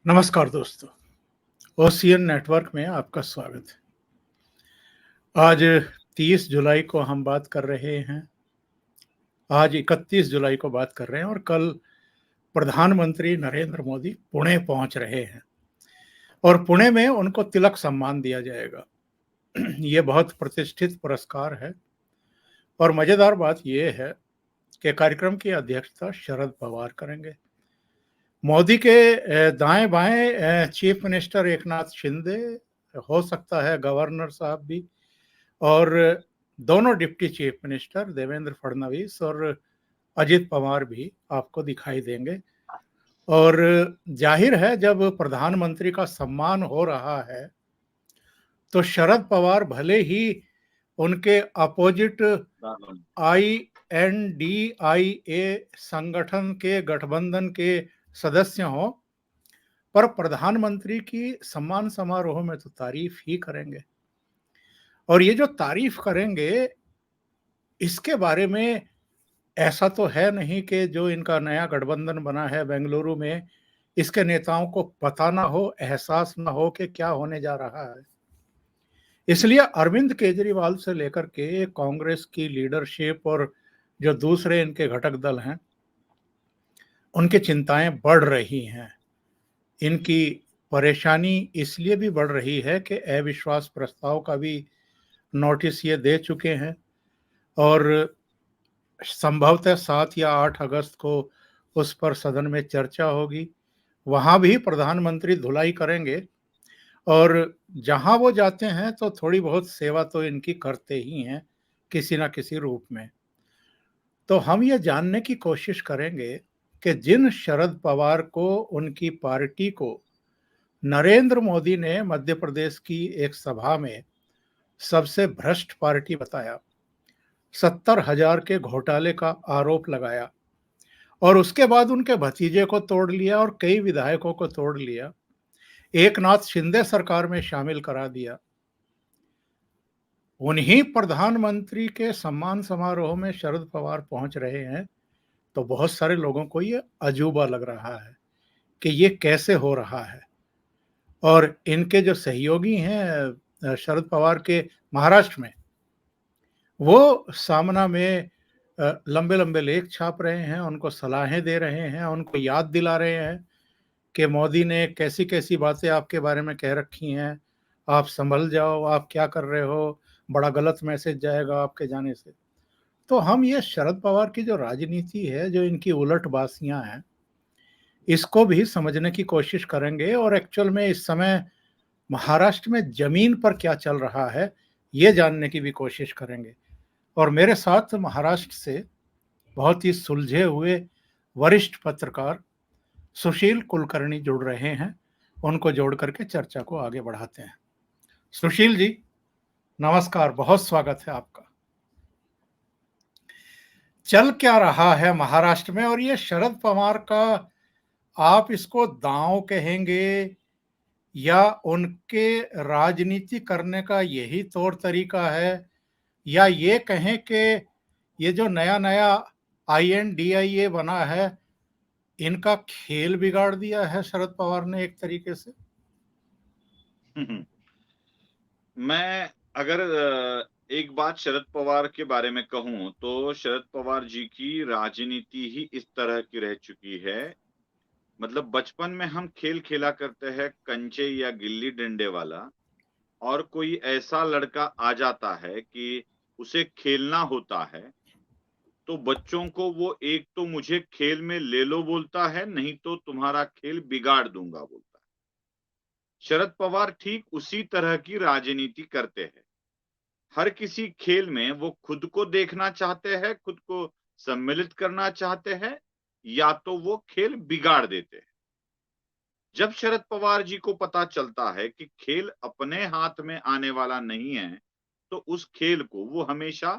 नमस्कार दोस्तों, ocean network में आपका स्वागत है। आज 30 जुलाई को हम बात कर रहे हैं। आज 31 जुलाई को बात कर रहे हैं और कल प्रधानमंत्री नरेंद्र मोदी पुणे पहुंच रहे हैं और पुणे में उनको तिलक सम्मान दिया जाएगा। ये बहुत प्रतिष्ठित पुरस्कार है और मजेदार बात ये है कि कार्यक्रम की अध्यक्षता शरद पवार करेंगे। मोदी के दाएं-बाएं चीफ मिनिस्टर एकनाथ शिंदे, हो सकता है गवर्नर साहब भी, और दोनों deputy chief minister Devendra Fadnavis और अजित पवार भी आपको दिखाई देंगे। और जाहिर है जब प्रधानमंत्री का सम्मान हो रहा है तो शरद पवार भले ही उनके अपोजिट INDIA संगठन के गठबंधन के सदस्य हों, पर प्रधानमंत्री की सम्मान समारोह में तो तारीफ ही करेंगे। और ये जो तारीफ करेंगे, इसके बारे में ऐसा तो है नहीं कि जो इनका नया गठबंधन बना है बेंगलुरु में, इसके नेताओं को पता ना हो, एहसास ना हो कि क्या होने जा रहा है। इसलिए अरविंद केजरीवाल से लेकर के कांग्रेस की लीडरशिप और जो दूसरे इनके घटक दल हैं, उनकी चिंताएं बढ़ रही हैं। इनकी परेशानी इसलिए भी बढ़ रही है कि अविश्वास प्रस्ताव का भी नोटिस ये दे चुके हैं और संभवतः 7 या 8 अगस्त को उस पर सदन में चर्चा होगी। वहां भी प्रधानमंत्री धुलाई करेंगे और जहां वो जाते हैं तो थोड़ी बहुत सेवा तो इनकी करते ही हैं, किसी ना किसी रूप में। तो हम ये जानने की कोशिश करेंगे कि जिन शरद पवार को, उनकी पार्टी को नरेंद्र मोदी ने मध्य प्रदेश की एक सभा में सबसे भ्रष्ट पार्टी बताया, 70,000 के घोटाले का आरोप लगाया और उसके बाद उनके भतीजे को तोड़ लिया और कई विधायकों को तोड़ लिया, एकनाथ शिंदे सरकार में शामिल करा दिया। उन्हीं प्रधानमंत्री के सम्मान समारोह में शरद पवार पहुंच रहे हैं, तो बहुत सारे लोगों को ये अजूबा लग रहा है कि ये कैसे हो रहा है। और इनके जो सहयोगी हैं शरद पवार के महाराष्ट्र में, वो सामना में लंबे लंबे लेख छाप रहे हैं, उनको सलाहें दे रहे हैं, उनको याद दिला रहे हैं कि मोदी ने कैसी कैसी बातें आपके बारे में कह रखी हैं, आप संभल जाओ, आप क्या कर रहे हो, बड़ा गलत मैसेज जाएगा आपके जाने से। तो हम ये शरद पवार की जो राजनीति है, जो इनकी उलटबाजियां हैं, इसको भी समझने की कोशिश करेंगे और एक्चुअल में इस समय महाराष्ट्र में जमीन पर क्या चल रहा है, ये जानने की भी कोशिश करेंगे। और मेरे साथ महाराष्ट्र से बहुत ही सुलझे हुए वरिष्ठ पत्रकार सुशील कुलकर्णी जुड़ रहे हैं। उनको जोड़ करके चर्चा को आगे बढ़ाते हैं। सुशील जी, नमस्कार, बहुत स्वागत है आपका। चल क्या रहा है महाराष्ट्र में, और ये शरद पवार का, आप इसको दांव कहेंगे या उनके राजनीति करने का यही तौर तरीका है, या ये कहें कि ये जो नया नया INDIA बना है, इनका खेल बिगाड़ दिया है शरद पवार ने एक तरीके से? मैं अगर एक बात शरद पवार के बारे में कहूं तो शरद पवार जी की राजनीति ही इस तरह की रह चुकी है। मतलब बचपन में हम खेल खेला करते हैं कंचे या गिल्ली डंडे वाला, और कोई ऐसा लड़का आ जाता है कि उसे खेलना होता है, तो बच्चों को वो एक तो मुझे खेल में ले लो बोलता है, नहीं तो तुम्हारा खेल बिगाड़ दूंगा बोलता है। शरद पवार ठीक उसी तरह की राजनीति करते हैं। हर किसी खेल में वो खुद को देखना चाहते हैं, खुद को सम्मिलित करना चाहते हैं, या तो वो खेल बिगाड़ देते हैं। जब शरद पवार जी को पता चलता है कि खेल अपने हाथ में आने वाला नहीं है, तो उस खेल को वो हमेशा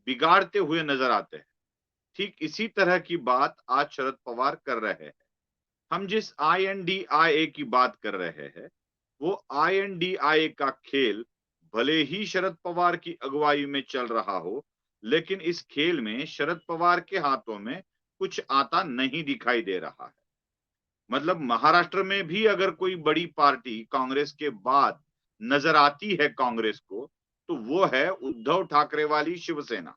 बिगाड़ते हुए नजर आते हैं। ठीक इसी तरह की बात आज शरद पवार कर रहे हैं। हम जिस INDIA की बात कर रहे हैं, वो INDIA का खेल भले ही शरद पवार की अगुवाई में चल रहा हो, लेकिन इस खेल में शरद पवार के हाथों में कुछ आता नहीं दिखाई दे रहा है। मतलब महाराष्ट्र में भी अगर कोई बड़ी पार्टी कांग्रेस के बाद नजर आती है कांग्रेस को, तो वो है उद्धव ठाकरे वाली शिवसेना।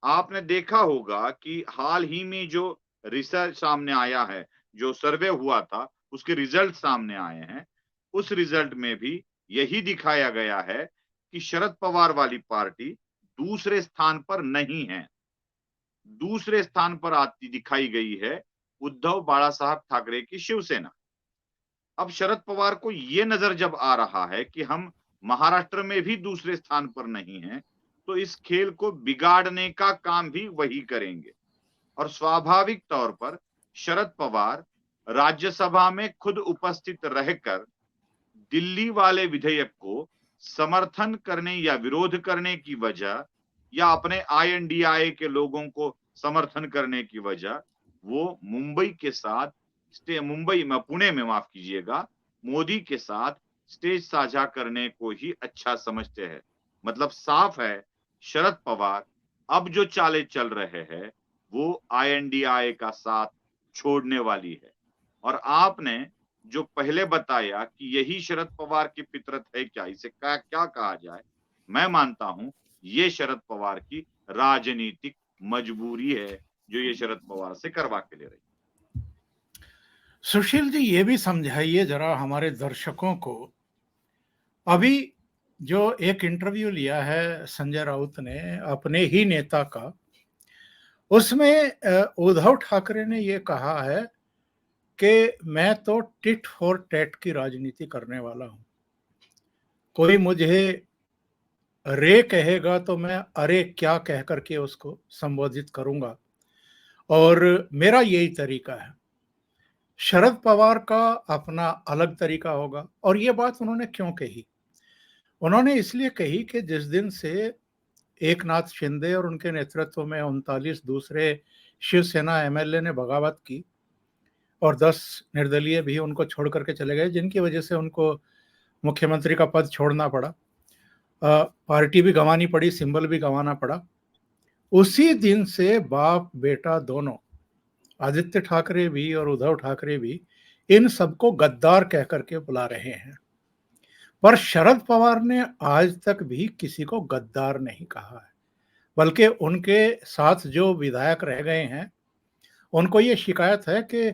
आपने देखा होगा कि हाल ही में जो रिसर्च सामने आया है, जो सर्वे हुआ था, उसके रिजल्ट सामने आए हैं। उस रिजल्ट में भी यही दिखाया गया है कि शरद पवार वाली पार्टी दूसरे स्थान पर नहीं है। दूसरे स्थान पर आती दिखाई गई है उद्धव बाला साहब ठाकरे की शिवसेना। अब शरद पवार को ये नजर जब आ रहा है कि हम महाराष्ट्र में भी दूसरे स्थान पर नहीं हैं, तो इस खेल को बिगाड़ने का काम भी वही करेंगे। और स्वाभाविक तौर पर शरद पवार राज्यसभा में खुद उपस्थित रहकर दिल्ली वाले विधेयक को समर्थन करने या विरोध करने की वजह, या अपने आईएनडीआई के लोगों को समर्थन करने की वजह, वो मुंबई के साथ मुंबई में, पुणे में माफ कीजिएगा, मोदी के साथ स्टेज साझा करने को ही अच्छा समझते हैं। मतलब साफ है, शरद पवार अब जो चालें चल रहे हैं वो आईएनडीआई का साथ छोड़ने वाली है। और आपने जो पहले बताया कि यही शरद पवार की फितरत है क्या, इसे क्या कहा जाए, मैं मानता हूं ये शरद पवार की राजनीतिक मजबूरी है जो ये शरद पवार से करवा के ले रही। सुशील जी, ये भी समझाइए जरा हमारे दर्शकों को, अभी जो एक इंटरव्यू लिया है संजय राउत ने अपने ही नेता का, उसमें उद्धव ठाकरे ने ये कहा है कि मैं तो टिट फॉर टैट की राजनीति करने वाला हूं। कोई मुझे रे कहेगा तो मैं अरे क्या कह करके उसको संबोधित करूंगा, और मेरा यही तरीका है। शरद पवार का अपना अलग तरीका होगा। और ये बात उन्होंने क्यों कही? उन्होंने इसलिए कही कि जिस दिन से एकनाथ शिंदे और उनके नेतृत्व में 39 दूसरे शिवसेना एमएलए ने बगावत की और 10 निर्दलीय भी उनको छोड़ करके चले गए, जिनकी वजह से उनको मुख्यमंत्री का पद छोड़ना पड़ा, पार्टी भी गंवानी पड़ी, सिंबल भी गंवाना पड़ा। उसी दिन से बाप बेटा दोनों, आदित्य ठाकरे भी और उद्धव ठाकरे भी, इन सबको गद्दार कह करके बुला रहे हैं। पर शरद पवार ने आज तक भी किसी को गद्दार नहीं कहा है, बल्कि उनके साथ जो विधायक रह गए हैं उनको ये शिकायत है कि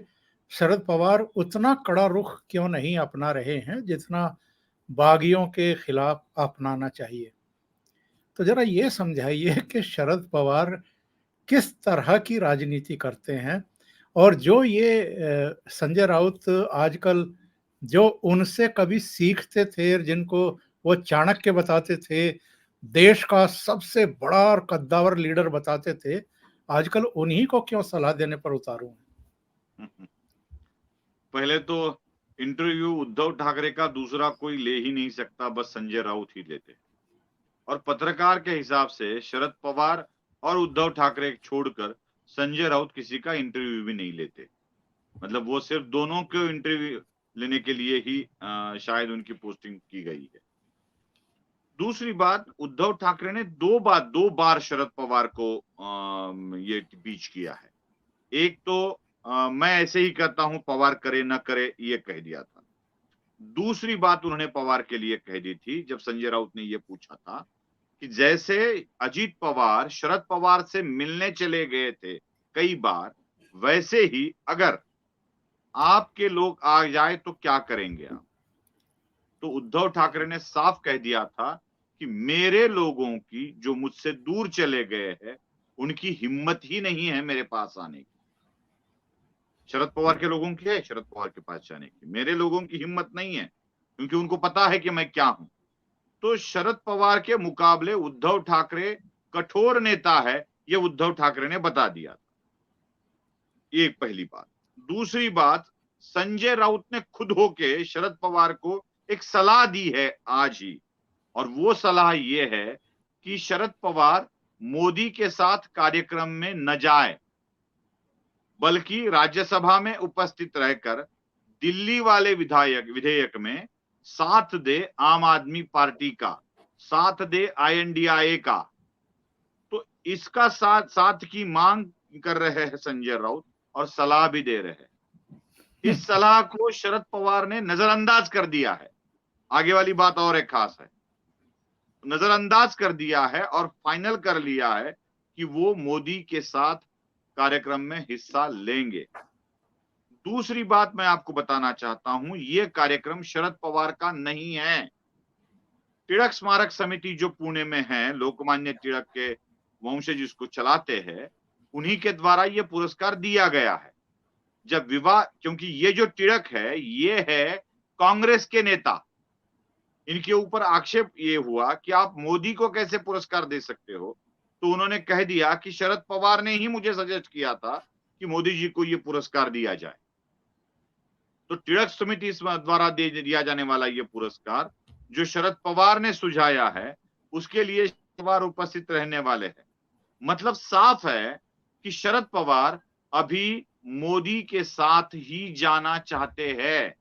शरद पवार उतना कड़ा रुख क्यों नहीं अपना रहे हैं जितना बागियों के खिलाफ अपनाना चाहिए। तो जरा ये समझाइए कि शरद पवार किस तरह की राजनीति करते हैं, और जो ये संजय राउत आजकल जो उनसे कभी सीखते थे, जिनको वो चाणक्य बताते थे, देश का सबसे बड़ा और कद्दावर लीडर बताते थे, आजकल उन्हीं को क्यों सलाह देने पर उतारू हैं? पहले तो इंटरव्यू उद्धव ठाकरे का दूसरा कोई ले ही नहीं सकता, बस संजय राउत ही लेते। और पत्रकार के हिसाब से शरद पवार और उद्धव ठाकरे छोड़कर संजय राउत किसी का इंटरव्यू भी नहीं लेते। मतलब वो सिर्फ दोनों को इंटरव्यू लेने के लिए ही शायद उनकी पोस्टिंग की गई है। दूसरी बात, उद्धव ठाकरे ने दो बार शरद पवार को ये बीच किया है। एक तो मैं ऐसे ही करता हूं, पवार करे ना करे, ये कह दिया था। दूसरी बात उन्होंने पवार के लिए कह दी थी जब संजय राउत ने ये पूछा था कि जैसे अजीत पवार शरद पवार से मिलने चले गए थे कई बार, वैसे ही अगर आपके लोग आ जाए तो क्या करेंगे आप? तो उद्धव ठाकरे ने साफ कह दिया था कि मेरे लोगों की जो मुझसे दूर चले गए हैं उनकी हिम्मत ही नहीं है मेरे पास आने की। शरद पवार के लोगों की है शरद पवार के पास जाने की, मेरे लोगों की हिम्मत नहीं है, क्योंकि उनको पता है कि मैं क्या हूं। तो शरद पवार के मुकाबले उद्धव ठाकरे कठोर नेता है, ये उद्धव ठाकरे ने बता दिया था। एक पहली बात। दूसरी बात, संजय राउत ने खुद होके शरद पवार को एक सलाह दी है आज ही, और वो सलाह ये है कि शरद पवार मोदी के साथ कार्यक्रम में न जाए, बल्कि राज्यसभा में उपस्थित रहकर दिल्ली वाले विधेयक में साथ दे आम आदमी पार्टी का, साथ दे आईएनडीआई का। तो इसका साथ की मांग कर रहे हैं संजय राउत और सलाह भी दे रहे हैं। इस सलाह को शरद पवार ने नजरअंदाज कर दिया है। आगे वाली बात और एक खास है, नजरअंदाज कर दिया है और फाइनल कर लिया है कि वो मोदी के साथ कार्यक्रम में हिस्सा लेंगे। दूसरी बात मैं आपको बताना चाहता हूं, ये कार्यक्रम शरद पवार का नहीं है। टिळक स्मारक समिति जो पुणे में है, लोकमान्य टिळक के वंशज इसको चलाते हैं, उन्हीं के द्वारा ये पुरस्कार दिया गया है। जब विवाद, क्योंकि ये जो टिळक है ये है कांग्रेस के नेता, इनके ऊपर आक्षेप ये हुआ कि आप मोदी को कैसे पुरस्कार दे सकते हो, तो उन्होंने कह दिया कि शरद पवार ने ही मुझे सजेस्ट किया था कि मोदी जी को ये पुरस्कार दिया जाए। तो टिळक समिति द्वारा दिया जाने वाला ये पुरस्कार जो शरद पवार ने सुझाया है, उसके लिए पवार उपस्थित रहने वाले हैं। मतलब साफ है कि शरद पवार अभी मोदी के साथ ही जाना चाहते हैं।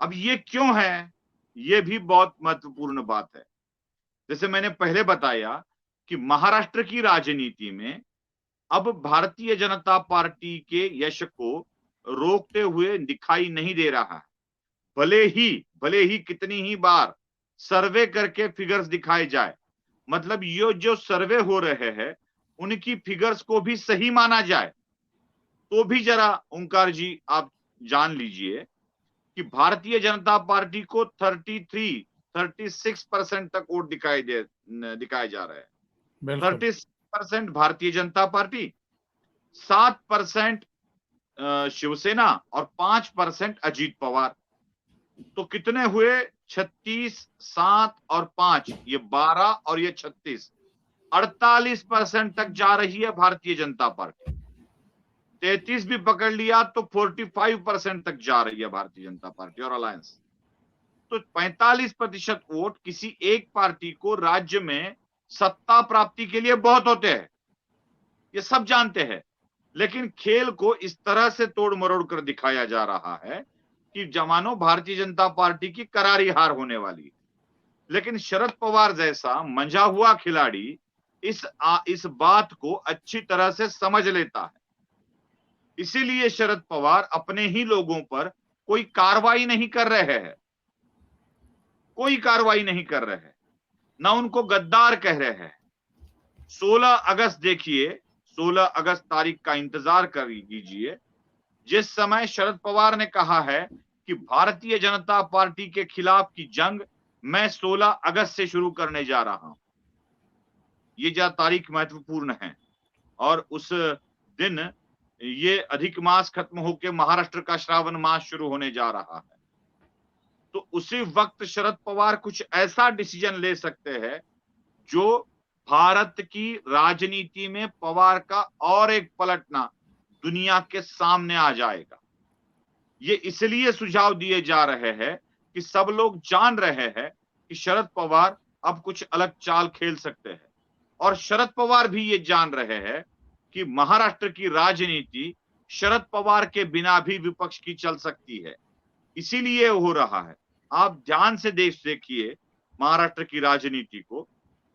अब ये क्यों है, ये भी बहुत महत्वपूर्ण बात है। जैसे मैंने पहले बताया कि महाराष्ट्र की राजनीति में अब भारतीय जनता पार्टी के यश को रोकते हुए दिखाई नहीं दे रहा है। भले ही कितनी ही बार सर्वे करके फिगर्स दिखाए जाए, मतलब ये जो सर्वे हो रहे हैं उनकी फिगर्स को भी सही माना जाए, तो भी जरा ओंकार जी आप जान लीजिए कि भारतीय जनता पार्टी को 36% तक वोट दिखाए जा रहे हैं। 36% भारतीय जनता पार्टी, 7% शिवसेना और 5% अजीत पवार। तो कितने हुए? 36, 7 और 5, ये 12 और ये 36, 48% तक जा रही है भारतीय जनता पार्टी। 33 भी पकड़ लिया तो 45% तक जा रही है भारतीय जनता पार्टी और अलायंस। तो 45% वोट किसी एक पार्टी को राज्य में सत्ता प्राप्ति के लिए बहुत होते हैं, ये सब जानते हैं। लेकिन खेल को इस तरह से तोड़ मरोड़ कर दिखाया जा रहा है कि जमानो भारतीय जनता पार्टी की करारी हार होने वाली है। लेकिन शरद पवार जैसा मंझा हुआ खिलाड़ी इस बात को अच्छी तरह से समझ लेता है। इसीलिए शरद पवार अपने ही लोगों पर कोई कार्रवाई नहीं कर रहे हैं, कोई कार्रवाई नहीं कर रहे हैं, ना उनको गद्दार कह रहे हैं। 16 अगस्त देखिए, 16 अगस्त तारीख का इंतजार कर लीजिए, जिस समय शरद पवार ने कहा है कि भारतीय जनता पार्टी के खिलाफ की जंग मैं 16 अगस्त से शुरू करने जा रहा हूं। ये जो तारीख महत्वपूर्ण है और उस दिन ये अधिक मास खत्म होकर महाराष्ट्र का श्रावण मास शुरू होने जा रहा है। तो उसी वक्त शरद पवार कुछ ऐसा डिसीजन ले सकते हैं जो भारत की राजनीति में पवार का और एक पलटना दुनिया के सामने आ जाएगा। ये इसलिए सुझाव दिए जा रहे हैं कि सब लोग जान रहे हैं कि शरद पवार अब कुछ अलग चाल खेल सकते हैं, और शरद पवार भी ये जान रहे हैं कि महाराष्ट्र की राजनीति शरद पवार के बिना भी विपक्ष की चल सकती है। इसीलिए हो रहा है। आप ध्यान से देखिए महाराष्ट्र की राजनीति को।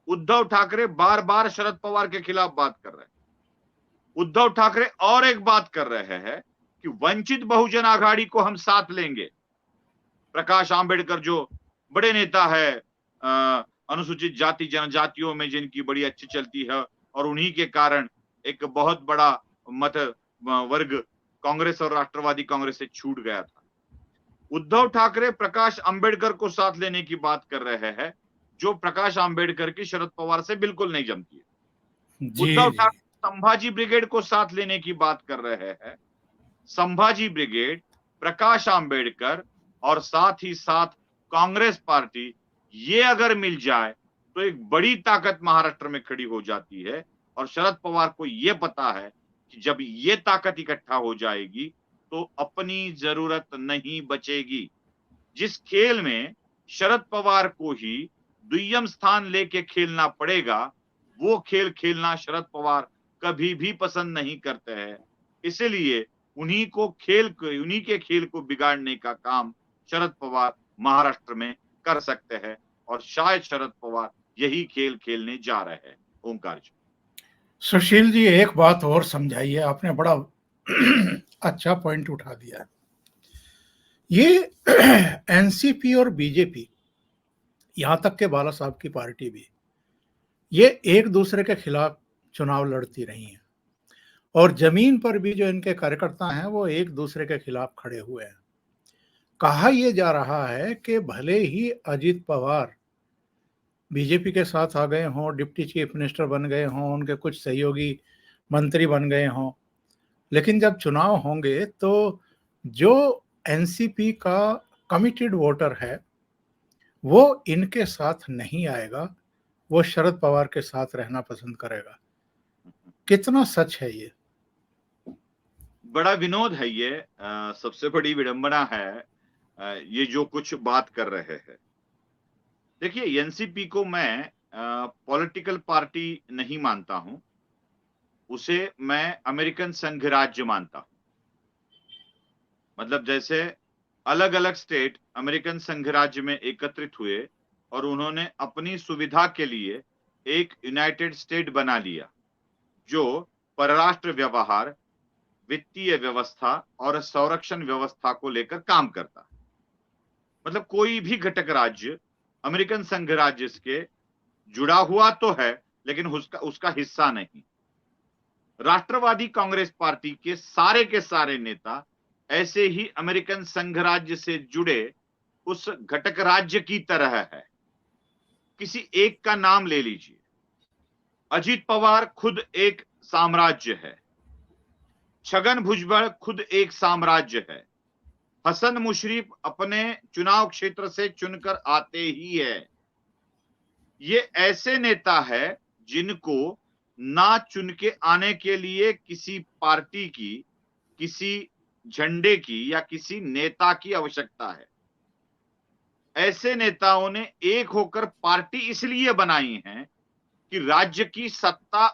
उद्धव ठाकरे बार बार शरद पवार के खिलाफ बात कर रहे हैं। उद्धव ठाकरे और एक बात कर रहे हैं कि वंचित बहुजन आघाड़ी को हम साथ लेंगे। प्रकाश आंबेडकर जो बड़े नेता है अनुसूचित जाति जनजातियों में जिनकी बड़ी अच्छी चलती है, और उन्हीं के कारण एक बहुत बड़ा मत वर्ग कांग्रेस और राष्ट्रवादी कांग्रेस से छूट गया था। उद्धव ठाकरे प्रकाश आंबेडकर को साथ लेने की बात कर रहे हैं, जो प्रकाश आंबेडकर की शरद पवार से बिल्कुल नहीं जमती है। उद्धव ठाकरे संभाजी ब्रिगेड को साथ लेने की बात कर रहे हैं। संभाजी ब्रिगेड, प्रकाश आंबेडकर और साथ ही साथ कांग्रेस पार्टी, ये अगर मिल जाए तो एक बड़ी ताकत महाराष्ट्र में खड़ी हो जाती है। और शरद पवार को यह पता है कि जब ये ताकत इकट्ठा हो जाएगी तो अपनी जरूरत नहीं बचेगी। जिस खेल में शरद पवार को ही दुय्यम स्थान लेके खेलना पड़ेगा, वो खेल खेलना शरद पवार कभी भी पसंद नहीं करते हैं। इसलिए उन्हीं के खेल को बिगाड़ने का काम शरद पवार महाराष्ट्र में कर सकते हैं, और शायद शरद पवार यही खेल खेलने जा रहे हैं। ओंकार जी। सुशील जी, एक बात और समझाइए, आपने बड़ा अच्छा पॉइंट उठा दिया है। ये एनसीपी और बीजेपी, यहां तक के बाला साहब की पार्टी भी, ये एक दूसरे के खिलाफ चुनाव लड़ती रही हैं और जमीन पर भी जो इनके कार्यकर्ता हैं वो एक दूसरे के खिलाफ खड़े हुए हैं। कहा यह जा रहा है कि भले ही अजित पवार बीजेपी के साथ आ गए हों, डिप्टी चीफ मिनिस्टर बन गए हों, उनके कुछ सहयोगी मंत्री बन गए हों, लेकिन जब चुनाव होंगे तो जो एनसीपी का कमिटेड वोटर है वो इनके साथ नहीं आएगा, वो शरद पवार के साथ रहना पसंद करेगा। कितना सच है ये? बड़ा विनोद है ये, सबसे बड़ी विडंबना है ये जो कुछ बात कर रहे हैं। देखिए, एनसीपी को मैं पॉलिटिकल पार्टी नहीं मानता हूं, उसे मैं अमेरिकन संघ राज्य मानता हूं। मतलब जैसे अलग अलग स्टेट अमेरिकन संघ राज्य में एकत्रित हुए और उन्होंने अपनी सुविधा के लिए एक यूनाइटेड स्टेट बना लिया, जो परराष्ट्र व्यवहार, वित्तीय व्यवस्था और संरक्षण व्यवस्था को लेकर काम करता है। मतलब कोई भी घटक राज्य अमेरिकन संघ राज्य के जुड़ा हुआ तो है, लेकिन उसका उसका हिस्सा नहीं। राष्ट्रवादी कांग्रेस पार्टी के सारे नेता ऐसे ही अमेरिकन संघ राज्य से जुड़े उस घटक राज्य की तरह है। किसी एक का नाम ले लीजिए, अजित पवार खुद एक साम्राज्य है, छगन भुजबल खुद एक साम्राज्य है, हसन मुशर्रफ अपने चुनाव क्षेत्र से चुनकर आते ही है। ये ऐसे नेता है जिनको ना चुन के आने के लिए किसी पार्टी की, किसी झंडे की या किसी नेता की आवश्यकता है। ऐसे नेताओं ने एक होकर पार्टी इसलिए बनाई है कि राज्य की सत्ता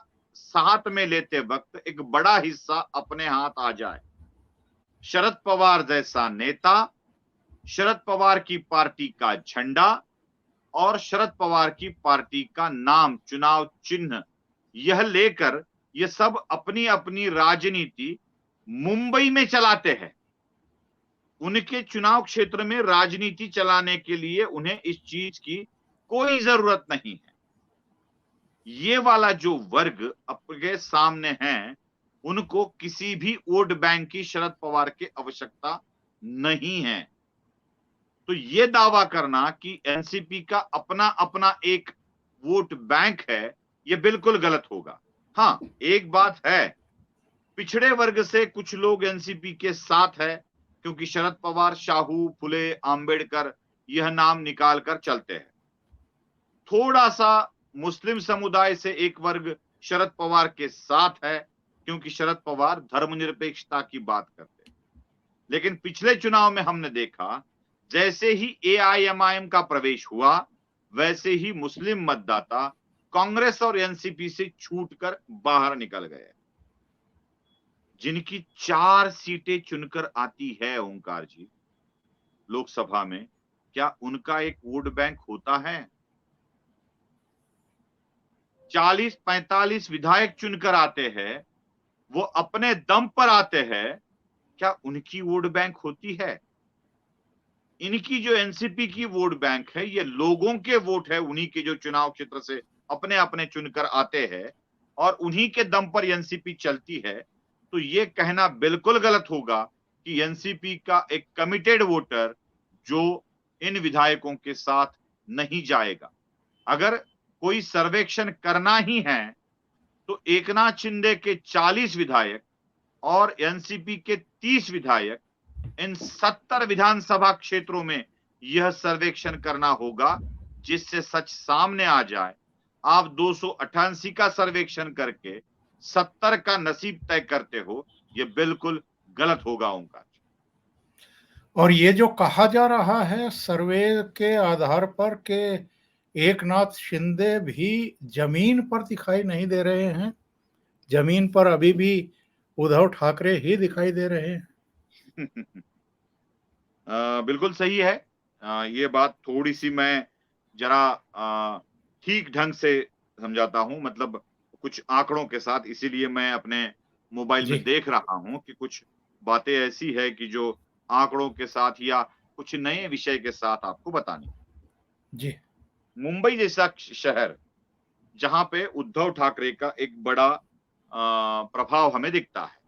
हाथ में लेते वक्त एक बड़ा हिस्सा अपने हाथ आ जाए। शरद पवार जैसा नेता, शरद पवार की पार्टी का झंडा और शरद पवार की पार्टी का नाम, चुनाव चिन्ह, यह लेकर ये सब अपनी अपनी राजनीति मुंबई में चलाते हैं। उनके चुनाव क्षेत्र में राजनीति चलाने के लिए उन्हें इस चीज की कोई जरूरत नहीं है। ये वाला जो वर्ग आपके सामने है, उनको किसी भी वोट बैंक की शरद पवार की आवश्यकता नहीं है। तो ये दावा करना कि एनसीपी का अपना अपना एक वोट बैंक है, ये बिल्कुल गलत होगा। हाँ, एक बात है, पिछड़े वर्ग से कुछ लोग एनसीपी के साथ है, क्योंकि शरद पवार शाहू, फुले, आंबेडकर यह नाम निकाल कर चलते हैं। थोड़ा सा मुस्लिम समुदाय से एक वर्ग शरद पवार के साथ है, क्योंकि शरद पवार धर्मनिरपेक्षता की बात करते हैं। लेकिन पिछले चुनाव में हमने देखा, जैसे ही एआईएमआईएम का प्रवेश हुआ, वैसे ही मुस्लिम मतदाता कांग्रेस और एनसीपी से छूटकर बाहर निकल गए। जिनकी 4 सीटें चुनकर आती है ओंकार जी लोकसभा में, क्या उनका एक वोट बैंक होता है? 40-45 विधायक चुनकर आते हैं, वो अपने दम पर आते हैं, क्या उनकी वोट बैंक होती है? इनकी जो एनसीपी की वोट बैंक है, ये लोगों के वोट है, उन्हीं के जो चुनाव क्षेत्र से अपने अपने चुनकर आते हैं और उन्हीं के दम पर एनसीपी चलती है। तो ये कहना बिल्कुल गलत होगा कि एनसीपी का एक कमिटेड वोटर जो इन विधायकों के साथ नहीं जाएगा। अगर कोई सर्वेक्षण करना ही है तो एकनाथ शिंदे के 40 विधायक और एनसीपी के 30 विधायक, इन 70 विधानसभा क्षेत्रों में यह सर्वेक्षण करना होगा, जिससे सच सामने आ जाए। आप 288 का सर्वेक्षण करके 70 का नसीब तय करते हो, यह बिल्कुल गलत होगा ओंकार। और ये जो कहा जा रहा है सर्वे के आधार पर के एकनाथ शिंदे भी जमीन पर दिखाई नहीं दे रहे हैं, जमीन पर अभी भी उद्धव ठाकरे ही दिखाई दे रहे हैं। बिल्कुल सही है। ये बात थोड़ी सी मैं जरा ठीक ढंग से समझाता हूं, मतलब कुछ आंकड़ों के साथ, इसीलिए मैं अपने मोबाइल में जी। देख रहा हूं कि कुछ बातें ऐसी है कि जो आंकड़ों के साथ या कुछ नए विषय के साथ आपको बतानी। जी। मुंबई जैसा शहर जहां पे उद्धव ठाकरे का एक बड़ा प्रभाव हमें दिखता है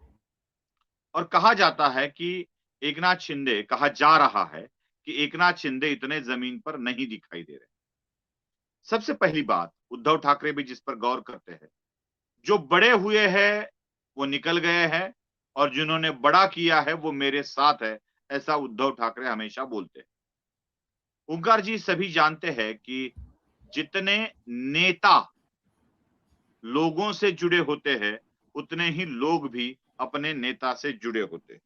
और कहा जाता है कि एकनाथ शिंदे, कहा जा रहा है कि एकनाथ शिंदे इतने जमीन पर नहीं दिखाई दे रहे। सबसे पहली बात, उद्धव ठाकरे भी जिस पर गौर करते हैं, जो बड़े हुए हैं वो निकल गए हैं और जिन्होंने बड़ा किया है वो मेरे साथ है, ऐसा उद्धव ठाकरे हमेशा बोलते हैं। ओंकार जी सभी जानते हैं कि जितने नेता लोगों से जुड़े होते हैं, उतने ही लोग भी अपने नेता से जुड़े होते हैं।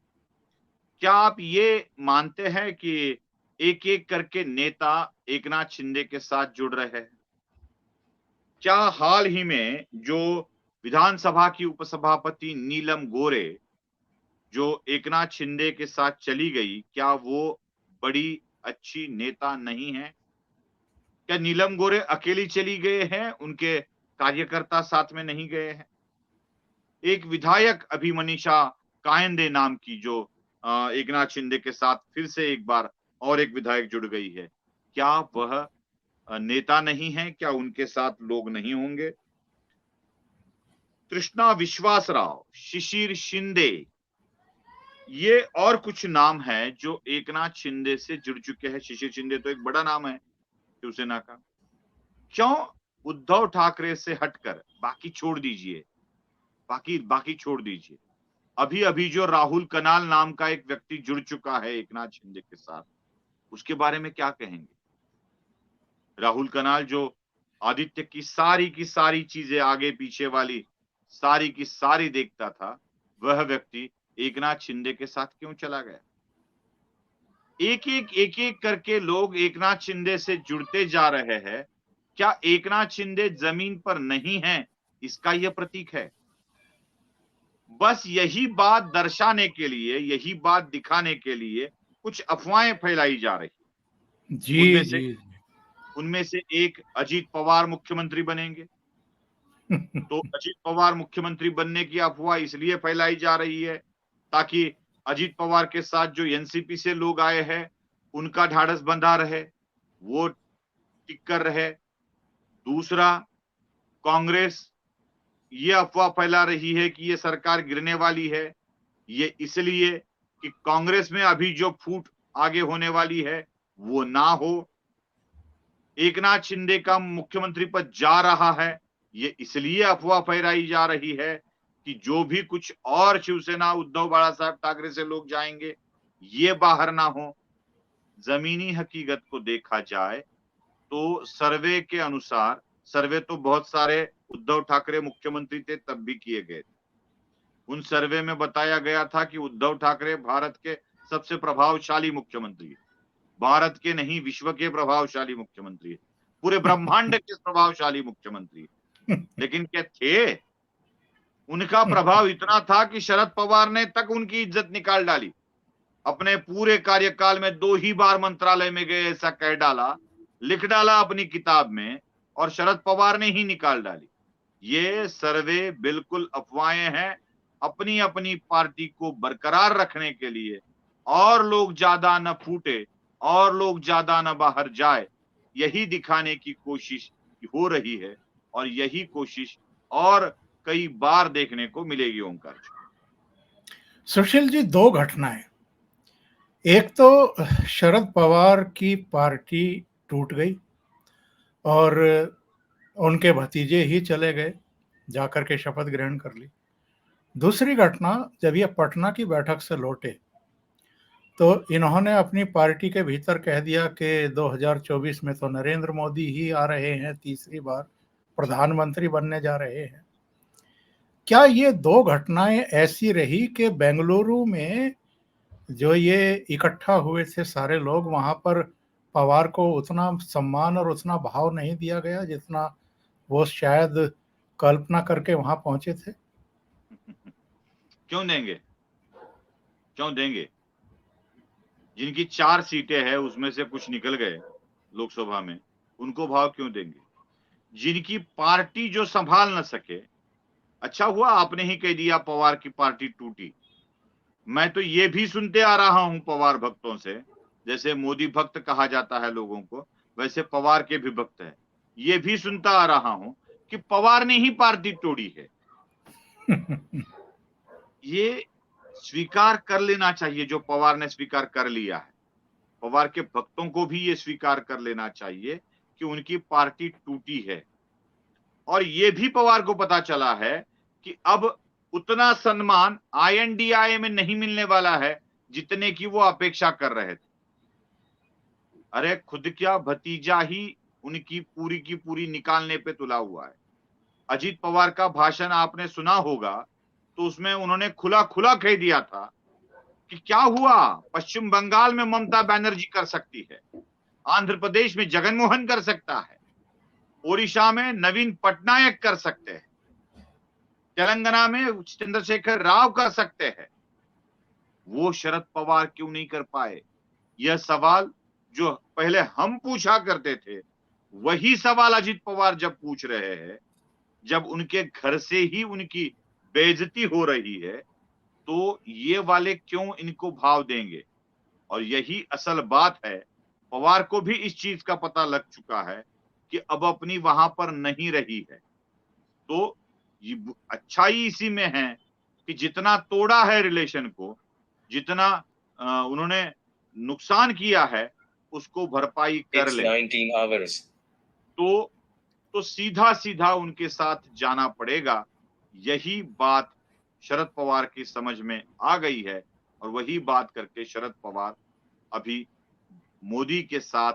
क्या आप ये मानते हैं कि एक-एक करके नेता एकनाथ शिंदे के साथ जुड़ रहे हैं? क्या हाल ही में जो विधानसभा की उपसभापति नीलम गोरे जो एकनाथ शिंदे के साथ चली गई, क्या वो बड़ी अच्छी नेता नहीं है? क्या नीलम गोरे अकेली चली गए हैं, उनके कार्यकर्ता साथ में नहीं गए हैं? एक विधायक अभी मनीषा कायंदे नाम की जो एकनाथ शिंदे के साथ फिर से एक बार और एक विधायक जुड़ गई है। क्या वह नेता नहीं है? क्या उनके साथ लोग नहीं होंगे? तृष्णा विश्वासराव, शिशिर शिंदे, ये और कुछ नाम हैं जो एकनाथ शिंदे से जुड़ चुके हैं। शिशिर शिंदे तो एक बड़ा नाम है शिवसेना का। क्यों उद्धव ठाकरे से हटकर बाकी छोड़ दीजिए, बाकी बाकी छोड़ दीजिए। अभी-अभी जो राहुल कनाल नाम का एक व्यक्ति जुड़ चुका है एकनाथ शिंदे के साथ, उसके बारे में क्या कहेंगे? राहुल कनाल जो आदित्य की सारी चीजें आगे पीछे वाली सारी की सारी देखता था, वह व्यक्ति एकनाथ शिंदे के साथ क्यों चला गया? एक-एक करके लोग एकनाथ शिंदे से जुड़ते जा रहे हैं। क्या एकनाथ शिंदे जमीन पर नहीं है, इसका यह प्रतीक है? बस यही बात दर्शाने के लिए, यही बात दिखाने के लिए कुछ अफवाहें फैलाई जा रही। जी, उनमें से जी। उनमें से एक अजीत पवार मुख्यमंत्री बनेंगे। तो अजीत पवार मुख्यमंत्री बनने की अफवाह इसलिए फैलाई जा रही है ताकि अजीत पवार के साथ जो एनसीपी से लोग आए हैं, उनका ढाढ़स बंधा रहे, वो टिक कर रहे। दूसरा, कांग्रेस ये अफवाह फैला रही है कि ये सरकार गिरने वाली है। ये इसलिए कि कांग्रेस में अभी जो फूट आगे होने वाली है, वो ना हो। एकनाथ शिंदे का मुख्यमंत्री पद जा रहा है, ये इसलिए अफवाह फैलाई जा रही है कि जो भी कुछ और शिवसेना उद्धव बाला साहब ठाकरे से लोग जाएंगे, ये बाहर ना हो। जमीनी हकीकत को देखा जाए तो सर्वे के अनुसार, सर्वे तो बहुत सारे उद्धव ठाकरे मुख्यमंत्री थे तब भी किए गए थे। उन सर्वे में बताया गया था कि उद्धव ठाकरे भारत के सबसे प्रभावशाली मुख्यमंत्री है। भारत के नहीं, विश्व के प्रभावशाली मुख्यमंत्री है। पूरे ब्रह्मांड के प्रभावशाली मुख्यमंत्री है। लेकिन क्या थे? उनका प्रभाव इतना था कि शरद पवार ने तक उनकी इज्जत निकाल डाली। अपने पूरे कार्यकाल में 2 ही बार मंत्रालय में गए ऐसा कह डाला, लिख डाला अपनी किताब में और शरद पवार ने ही निकाल डाली। ये सर्वे बिल्कुल अफवाहें हैं, अपनी-अपनी पार्टी को बरकरार रखने के लिए और लोग ज़्यादा न फूटे और लोग ज़्यादा न बाहर जाए, यही दिखाने की कोशिश हो रही है और यही कोशिश और कई बार देखने को मिलेगी ओंकार जी। सुशील जी, 2 घटनाएँ। एक तो शरद पवार की पार्टी टूट गई और उनके भतीजे ही चले गए, जाकर के शपथ ग्रहण कर ली। दूसरी घटना, जब ये पटना की बैठक से लौटे, तो इन्होंने अपनी पार्टी के भीतर कह दिया कि 2024 में तो नरेंद्र मोदी ही आ रहे हैं, तीसरी बार प्रधानमंत्री बनने जा रहे हैं। क्या ये 2 घटनाएँ ऐसी रही कि बेंगलुरु में जो ये इकट्ठा हुए थे सारे लोग, वहाँ पर पवार को उतना सम्मान और उतना भाव नहीं दिया गया जितना वो शायद कल्पना करके वहाँ पहुँचे थे? क्यों देंगे? क्यों देंगे? जिनकी 4 सीटें हैं उसमें से कुछ निकल गए लोकसभा में, उनको भाव क्यों देंगे? जिनकी पार्टी जो सँभाल ना सके, अच्छा हुआ आपने ही कह दिया पवार की पार्टी टूटी। मैं तो ये भी सुनते आ रहा हूं पवार भक्तों से, जैसे मोदी भक्त कहा जाता है लोगों को, वैसे पवार के भी भक्त है। ये भी सुनता आ रहा हूं कि पवार ने ही पार्टी तोड़ी है। ये स्वीकार कर लेना चाहिए जो पवार ने स्वीकार कर लिया है। पवार के भक्तों को भी ये स्वीकार कर लेना चाहिए कि उनकी पार्टी टूटी है। और ये भी पवार को पता चला है कि अब उतना सम्मान आईएनडीआई में नहीं मिलने वाला है जितने की वो अपेक्षा कर रहे थे। अरे खुद क्या भतीजा ही उनकी पूरी की पूरी निकालने पे तुला हुआ है। अजीत पवार का भाषण आपने सुना होगा, तो उसमें उन्होंने खुला खुला कह दिया था कि क्या हुआ, पश्चिम बंगाल में ममता बनर्जी कर सकती है, आंध्र प्रदेश में जगनमोहन कर सकता है, ओडिशा में नवीन पटनायक कर सकते हैं, तेलंगाना में चंद्रशेखर राव कर सकते हैं, वो शरद पवार क्यों नहीं कर पाए? यह सवाल जो पहले हम पूछा करते थे, वही सवाल अजीत पवार जब पूछ रहे हैं, जब उनके घर से ही उनकी बेइज्जती हो रही है, तो ये वाले क्यों इनको भाव देंगे? और यही असल बात है। पवार को भी इस चीज का पता लग चुका है कि अब अपनी वहां पर नहीं रही है। तो ये अच्छाई इसी में है कि जितना तोड़ा है रिलेशन को, जितना उन्होंने नुकसान किया है, उसको भरपाई कर ले। 19 hours. तो सीधा सीधा उनके साथ जाना पड़ेगा। यही बात शरद पवार की समझ में आ गई है और वही बात करके शरद पवार अभी मोदी के साथ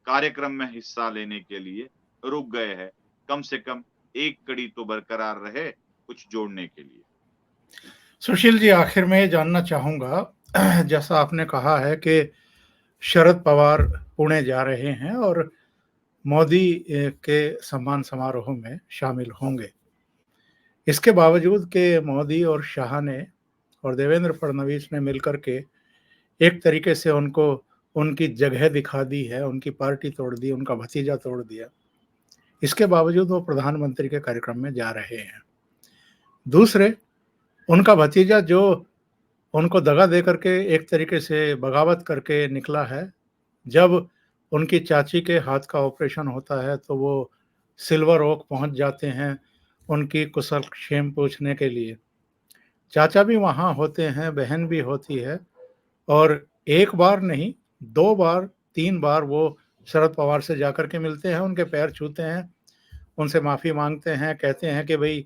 कार्यक्रम में हिस्सा लेने के लिए रुक गए हैं। कम से कम एक कड़ी तो बरकरार रहे कुछ जोड़ने के लिए। सुशील जी, आखिर में ये जानना चाहूंगा, जैसा आपने कहा है कि शरद पवार पुणे जा रहे हैं और मोदी के सम्मान समारोह में शामिल होंगे। इसके बावजूद कि मोदी और शाह ने और देवेंद्र फडणवीस ने मिलकर के एक तरीके से उनको उनकी जगह दिखा दी है, उनकी पार्टी तोड़ दी, उनका भतीजा तोड़ दिया, इसके बावजूद वो प्रधानमंत्री के कार्यक्रम में जा रहे हैं। दूसरे, उनका भतीजा जो उनको दगा दे करके एक तरीके से बगावत करके निकला है, जब उनकी चाची के हाथ का ऑपरेशन होता है तो वो सिल्वर ओक पहुंच जाते हैं उनकी कुशल क्षेम पूछने के लिए। चाचा भी वहाँ होते हैं, बहन भी होती है, और एक बार नहीं, 2 बार 3 बार वो शरद पवार से जाकर के मिलते हैं, उनके पैर छूते हैं, उनसे माफ़ी मांगते हैं, कहते हैं कि भाई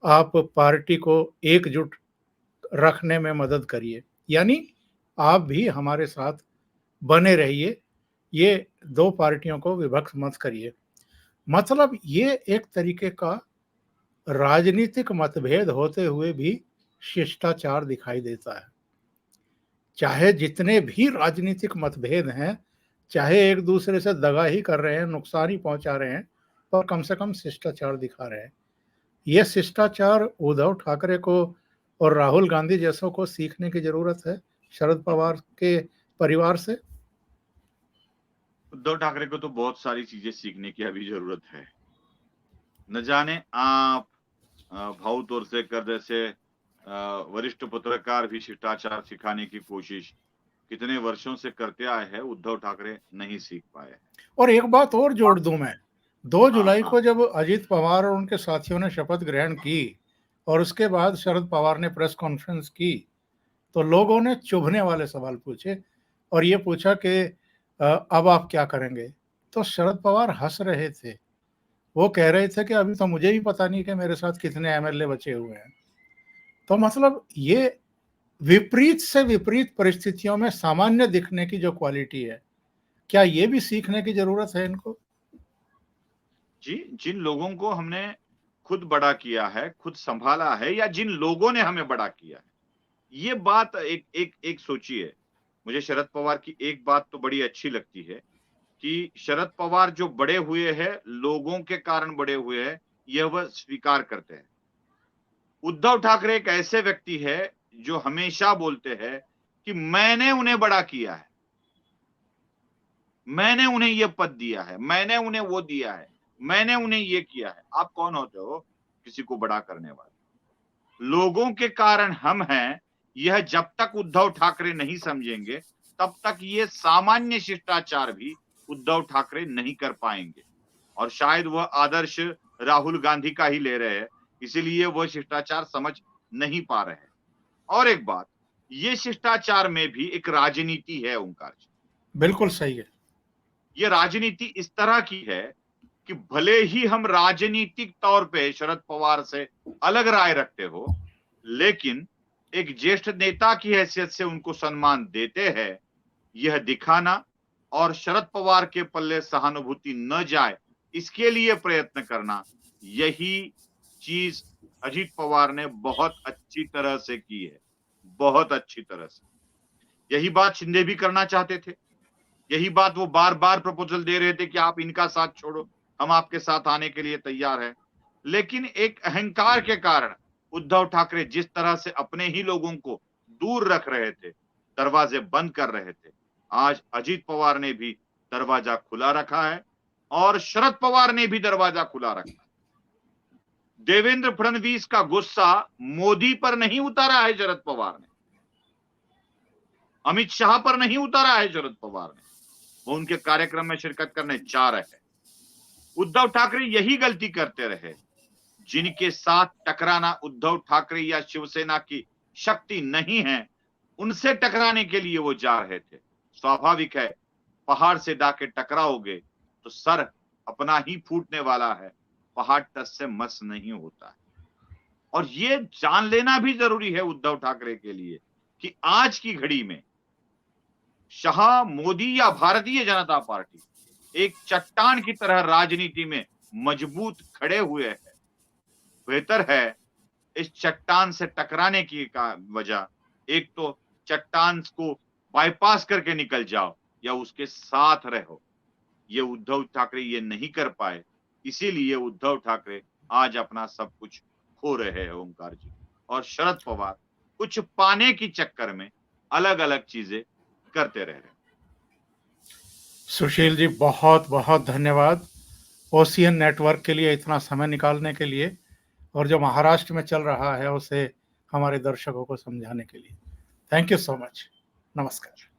आप पार्टी को एकजुट रखने में मदद करिए, यानी आप भी हमारे साथ बने रहिए, ये 2 पार्टियों को विभक्त मत करिए। मतलब ये एक तरीके का राजनीतिक मतभेद होते हुए भी शिष्टाचार दिखाई देता है। चाहे जितने भी राजनीतिक मतभेद हैं, चाहे एक दूसरे से दगा ही कर रहे हैं, नुकसान ही पहुंचा रहे हैं, पर कम से कम शिष्टाचार दिखा रहे हैं। ये शिष्टाचार उद्धव ठाकरे को और राहुल गांधी जैसों को सीखने की जरूरत है शरद पवार के परिवार से। उद्धव ठाकरे को तो बहुत सारी चीजें सीखने की अभी जरूरत है। न जाने आप भाऊ तौर से कर जैसे वरिष्ठ पत्रकार भी शिष्टाचार सिखाने की कोशिश कितने वर्षों से करते आए हैं, उद्धव ठाकरे नहीं सीख पाए हैं। और एक बात और जोड़ दूं मैं, 2 जुलाई हाँ। को जब अजीत पवार और उनके साथियों ने शपथ ग्रहण की और उसके बाद शरद पवार ने प्रेस कॉन्फ्रेंस की, तो लोगों ने चुभने वाले सवाल पूछे और ये पूछा कि अब आप क्या करेंगे? तो शरद पवार हंस रहे थे। वो कह रहे थे कि अभी तो मुझे भी पता नहीं कि मेरे साथ कितने एमएलए बचे हुए हैं। तो मतलब ये विपरीत से विपरीत परिस्थितियों में सामान्य दिखने की जो क्वालिटी है, क्या ये भी सीखने की जरूरत है इनको? जी, जिन लोगों को हमने खुद बड़ा किया है, खुद संभाला है, या जिन लोगों ने हमें बड़ा किया है, ये बात एक सोचिए। मुझे शरद पवार की एक बात तो बड़ी अच्छी लगती है कि शरद पवार जो बड़े हुए हैं, लोगों के कारण बड़े हुए हैं, यह वह स्वीकार करते हैं। उद्धव ठाकरे एक ऐसे व्यक्ति है जो हमेशा बोलते हैं कि मैंने उन्हें बड़ा किया है, मैंने उन्हें ये पद दिया है, मैंने उन्हें वो दिया है, मैंने उन्हें ये किया है। आप कौन होते हो किसी को बड़ा करने वाले? लोगों के कारण हम हैं, यह जब तक उद्धव ठाकरे नहीं समझेंगे तब तक ये सामान्य शिष्टाचार भी उद्धव ठाकरे नहीं कर पाएंगे। और शायद वह आदर्श राहुल गांधी का ही ले रहे हैं, इसीलिए वह शिष्टाचार समझ नहीं पा रहे हैं। और एक बात, ये शिष्टाचार में भी एक राजनीति है ओंकार जी। बिल्कुल सही है। ये राजनीति इस तरह की है कि भले ही हम राजनीतिक तौर पे शरद पवार से अलग राय रखते हो, लेकिन एक ज्येष्ठ नेता की हैसियत से उनको सम्मान देते हैं, यह दिखाना और शरद पवार के पल्ले सहानुभूति न जाए इसके लिए प्रयत्न करना, यही चीज अजीत पवार ने बहुत अच्छी तरह से की है, बहुत अच्छी तरह से। यही बात शिंदे भी करना चाहते थे, यही बात वो बार बार प्रपोजल दे रहे थे कि आप इनका साथ छोड़ो, हम आपके साथ आने के लिए तैयार हैं। लेकिन एक अहंकार के कारण उद्धव ठाकरे जिस तरह से अपने ही लोगों को दूर रख रहे थे, दरवाजे बंद कर रहे थे, आज अजीत पवार ने भी दरवाजा खुला रखा है और शरद पवार ने भी दरवाजा खुला रखा है। देवेंद्र फडणवीस का गुस्सा मोदी पर नहीं उतारा है शरद पवार ने, अमित शाह पर नहीं उतारा है शरद पवार ने, वो उनके कार्यक्रम में शिरकत करने जा रहे हैं। उद्धव ठाकरे यही गलती करते रहे, जिनके साथ टकराना उद्धव ठाकरे या शिवसेना की शक्ति नहीं है, उनसे टकराने के लिए वो जा रहे थे। स्वाभाविक है, पहाड़ से जाके टकराओगे तो सर अपना ही फूटने वाला है, पहाड़ टस से मस नहीं होता है। और ये जान लेना भी जरूरी है उद्धव ठाकरे के लिए कि आज की घड़ी में शाह, मोदी या भारतीय जनता पार्टी एक चट्टान की तरह राजनीति में मजबूत खड़े हुए हैं। बेहतर है इस चट्टान से टकराने की का वजह एक तो चट्टान को बाईपास करके निकल जाओ या उसके साथ रहो। ये उद्धव ठाकरे ये नहीं कर पाए, इसीलिए उद्धव ठाकरे आज अपना सब कुछ खो रहे हैं ओंकार जी। और शरद पवार कुछ पाने की चक्कर में अलग अलग चीजें करते रह रहे हैं। सुशील जी, बहुत बहुत धन्यवाद ओशियन नेटवर्क के लिए इतना समय निकालने के लिए, और जो महाराष्ट्र में चल रहा है उसे हमारे दर्शकों को समझाने के लिए। Thank you so much. नमस्कार।